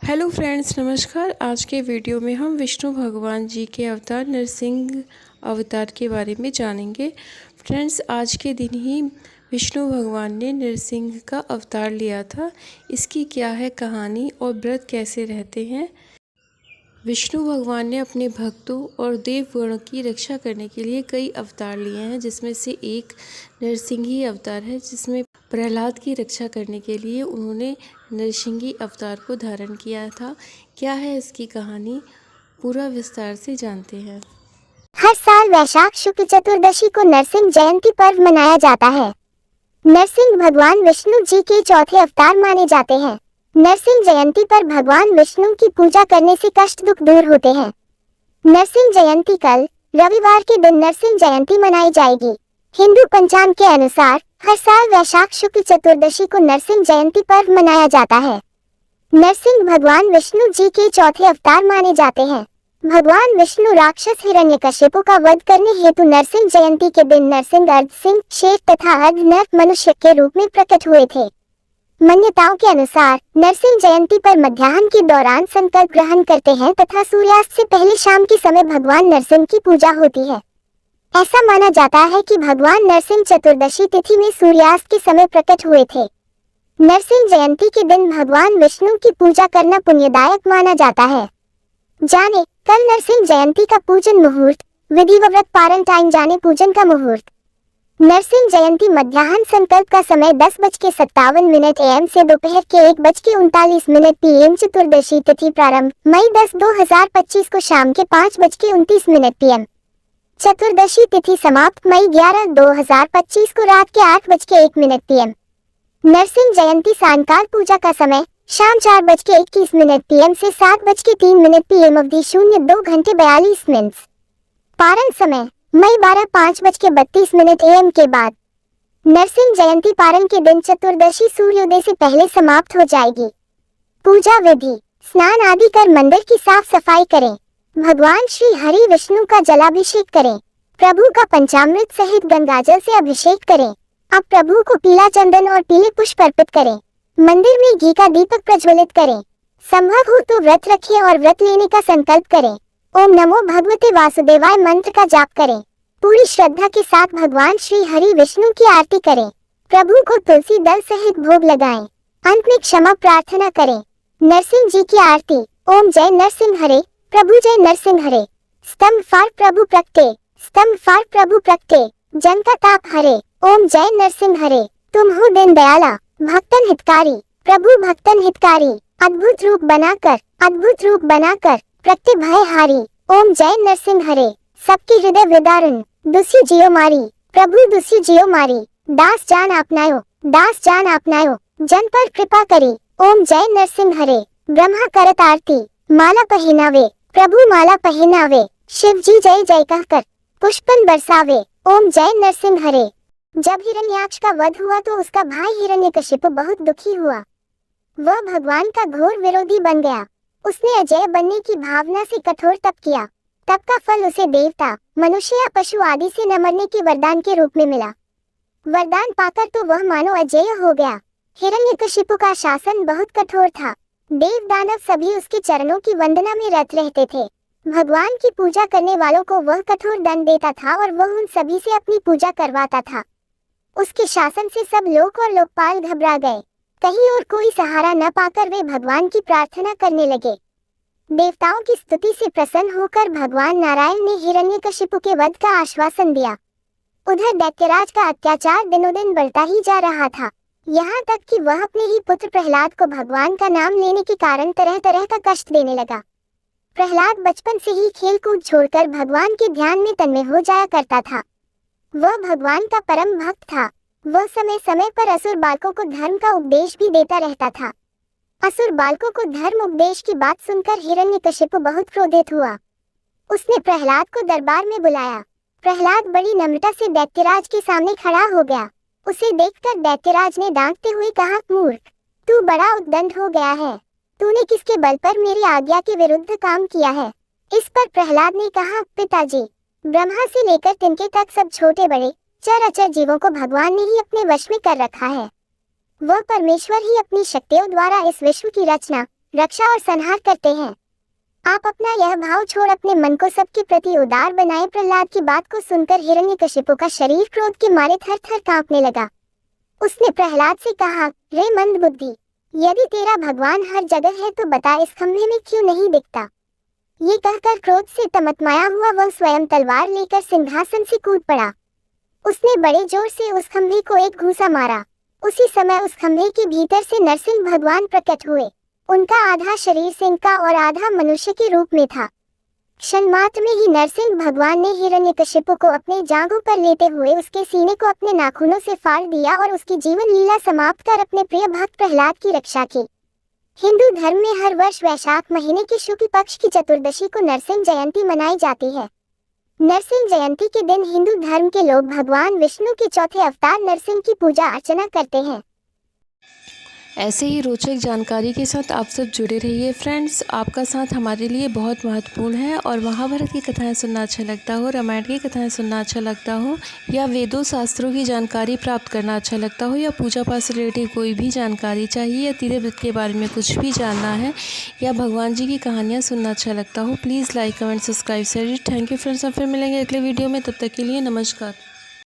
Hello friends, नमस्कार। आज के वीडियो में हम विष्णु भगवान जी के अवतार नरसिंह अवतार के बारे में जानेंगे। फ्रेंड्स, आज के दिन ही विष्णु भगवान ने नरसिंह का अवतार लिया था। इसकी क्या है कहानी और व्रत कैसे रहते हैं। विष्णु भगवान ने अपने भक्तों और देवगणों की रक्षा करने के लिए कई अवतार लिए हैं, जिसमें से एक नरसिंही अवतार है, जिसमें प्रहलाद की रक्षा करने के लिए उन्होंने नरसिंही अवतार को धारण किया था। क्या है इसकी कहानी, पूरा विस्तार से जानते हैं। हर साल वैशाख शुक्ल चतुर्दशी को नरसिंह जयंती पर्व मनाया जाता है। नरसिंह भगवान विष्णु जी के चौथे अवतार माने जाते हैं। नरसिंह जयंती पर भगवान विष्णु की पूजा करने से कष्ट दुख दूर होते हैं। नरसिंह जयंती कल रविवार के दिन नरसिंह जयंती मनाई जाएगी। हिंदू पंचांग के अनुसार हर साल वैशाख शुक्ल चतुर्दशी को नरसिंह जयंती पर्व मनाया जाता है। नरसिंह भगवान विष्णु जी के चौथे अवतार माने जाते हैं। भगवान विष्णु राक्षस हिरण्यकशिपु का वध करने हेतु नरसिंह जयंती के दिन नरसिंह अर्धसिंह शेर तथा अर्धनर मनुष्य के रूप में प्रकट हुए थे। मान्यताओं के अनुसार नरसिंह जयंती पर मध्याह्न के दौरान संकल्प ग्रहण करते हैं तथा सूर्यास्त से पहले शाम के समय भगवान नरसिंह की पूजा होती है। ऐसा माना जाता है कि भगवान नरसिंह चतुर्दशी तिथि में सूर्यास्त के समय प्रकट हुए थे। नरसिंह जयंती के दिन भगवान विष्णु की पूजा करना पुण्यदायक माना जाता है। जाने कल नरसिंह जयंती का पूजन मुहूर्त, विधि व व्रत पारण टाइम। जाने पूजन का मुहूर्त। नरसिंह जयंती मध्याह्न संकल्प का समय 10:57 AM से दोपहर के 1:39 PM। चतुर्दशी तिथि प्रारंभ मई 10, 2025 को शाम के 5:29 PM। चतुर्दशी तिथि समाप्त मई 11, 2025 को रात के 8:01 PM। नरसिंह जयंती सायंकाल पूजा का समय शाम 4:21 PM से 7:03 PM। अवधि 02 घंटे 42 मिनट। पारण समय मई 12, 5:32 AM के बाद। नरसिंह जयंती पारण के दिन चतुर्दशी सूर्योदय से पहले समाप्त हो जाएगी। पूजा विधि। स्नान आदि कर मंदिर की साफ सफाई करें। भगवान श्री हरि विष्णु का जलाभिषेक करें। प्रभु का पंचामृत सहित गंगाजल से अभिषेक करें। अब प्रभु को पीला चंदन और पीले पुष्प अर्पित करें। मंदिर में घी का दीपक प्रज्वलित करें। संभव हो तो व्रत रखें और व्रत लेने का संकल्प करें। ओम नमो भगवते वासुदेवाय मंत्र का जाप करें। पूरी श्रद्धा के साथ भगवान श्री हरि विष्णु की आरती करें। प्रभु को तुलसी दल सहित भोग लगाएं। अंत में क्षमा प्रार्थना करें। नरसिंह जी की आरती। ओम जय नरसिंह हरे, प्रभु जय नरसिंह हरे। स्तंभ फार प्रभु प्रगटे, स्तंभ फार प्रभु प्रगटे। जन का ताप हरे। ओम जय नरसिंह हरे। तुम हो दिन दयाला, भक्तन हितकारी, प्रभु भक्तन हितकारी। अद्भुत रूप बनाकर, अद्भुत रूप बनाकर प्रत्यय भय हारी। ओम जय नरसिंह हरे। सबके हृदय विदारण, दुसी जियो मारी, प्रभु दुसी जियो मारी। दास जान आपनायो, दास जान आपनायो, जन पर कृपा करी। ओम जय नरसिंह हरे। ब्रह्मा करत आरती, माला पहनावे, प्रभु माला पहनावे। शिव जी जय जय कहकर पुष्पन बरसावे। ओम जय नरसिंह हरे। जब हिरण्याक्ष का वध हुआ तो उसका भाई हिरण्यकशिपु बहुत दुखी हुआ। वह भगवान का घोर विरोधी बन गया। उसने अजय बनने की भावना से कठोर तप किया। तप का फल उसे देवता, मनुष्य या पशु आदि से न मरने के वरदान के रूप में मिला। वरदान पाकर तो वह मानो अजेय हो गया। हिरण्यकशिपु का शासन बहुत कठोर था। देव दानव सभी उसके चरणों की वंदना में रत रहते थे। भगवान की पूजा करने वालों को वह कठोर दंड देता था और वह उन सभी से अपनी पूजा करवाता था। उसके शासन से सब लोक और लोकपाल घबरा गए। कहीं और कोई सहारा न पाकर वे भगवान की प्रार्थना करने लगे। देवताओं की स्तुति से प्रसन्न होकर भगवान नारायण ने हिरण्यकशिपु के वध का आश्वासन दिया। उधर दैत्यराज का अत्याचार दिनों दिन बढ़ता ही जा रहा था। यहाँ तक कि वह अपने ही पुत्र प्रहलाद को भगवान का नाम लेने के कारण तरह तरह का कष्ट देने लगा। प्रहलाद बचपन से ही खेल कूद छोड़कर भगवान के ध्यान में तन्मय हो जाया करता था। वह भगवान का परम भक्त था। वह समय समय पर असुर बालकों को धर्म का उपदेश भी देता रहता था। असुर बालकों को धर्म उपदेश की बात सुनकर हिरण्यकशिपु बहुत क्रोधित हुआ। उसने प्रहलाद को दरबार में बुलाया। प्रहलाद बड़ी नम्रता से दैत्यराज के सामने खड़ा हो गया। उसे देखकर दैत्यराज ने डांटते हुए कहा, मूर्ख, तू बड़ा उद्दंड हो गया है। तूने किसके बल पर मेरी आज्ञा के विरुद्ध काम किया है। इस पर प्रहलाद ने कहा, पिताजी, ब्रह्मा से लेकर तिनके तक सब छोटे बड़े चर अचर जीवों को भगवान ने ही अपने वश में कर रखा है। वह परमेश्वर ही अपनी शक्तियों द्वारा इस विश्व की रचना, रक्षा और संहार करते हैं। आप अपना यह भाव छोड़ अपने मन को सबके प्रति उदार बनाए। प्रहलाद की बात को सुनकर हिरण्यकशिपु का शरीर क्रोध के मारे थर थर कांपने लगा। उसने प्रहलाद से कहा, रे मंद बुद्धि, यदि तेरा भगवान हर जगह है तो बता इस खंभे में क्यों नहीं दिखता। ये कहकर क्रोध से तमतमाया हुआ वह स्वयं तलवार लेकर सिंहासन से कूद पड़ा। उसने बड़े जोर से उस खंभे को एक घूंसा मारा। उसी समय उस खंभे के भीतर से नरसिंह भगवान प्रकट हुए। उनका आधा शरीर सिंह का और आधा मनुष्य के रूप में था। क्षण मात्र में ही नरसिंह भगवान ने हिरण्यकशिपु को अपने जांघों पर लेते हुए उसके सीने को अपने नाखूनों से फाड़ दिया और उसकी जीवन लीला समाप्त कर अपने प्रिय भक्त प्रहलाद की रक्षा की। हिंदू धर्म में हर वर्ष वैशाख महीने के शुक्ल पक्ष की चतुर्दशी को नरसिंह जयंती मनाई जाती है। नरसिंह जयंती के दिन हिंदू धर्म के लोग भगवान विष्णु के चौथे अवतार नरसिंह की पूजा अर्चना करते हैं। ऐसे ही रोचक जानकारी के साथ आप सब जुड़े रहिए फ्रेंड्स। आपका साथ हमारे लिए बहुत महत्वपूर्ण है और महाभारत की कथाएं सुनना अच्छा लगता हो, रामायण की कथाएं सुनना अच्छा लगता हो, या वेदों शास्त्रों की जानकारी प्राप्त करना अच्छा लगता हो, या पूजा पाठ से रिलेटेड कोई भी जानकारी चाहिए, या तीर्थ व्रत के बारे में कुछ भी जानना है, या भगवान जी की कहानियाँ सुनना अच्छा लगता हो, please like comment subscribe share. Thank you friends. हम फिर मिलेंगे अगले वीडियो में, तब तक के लिए नमस्कार।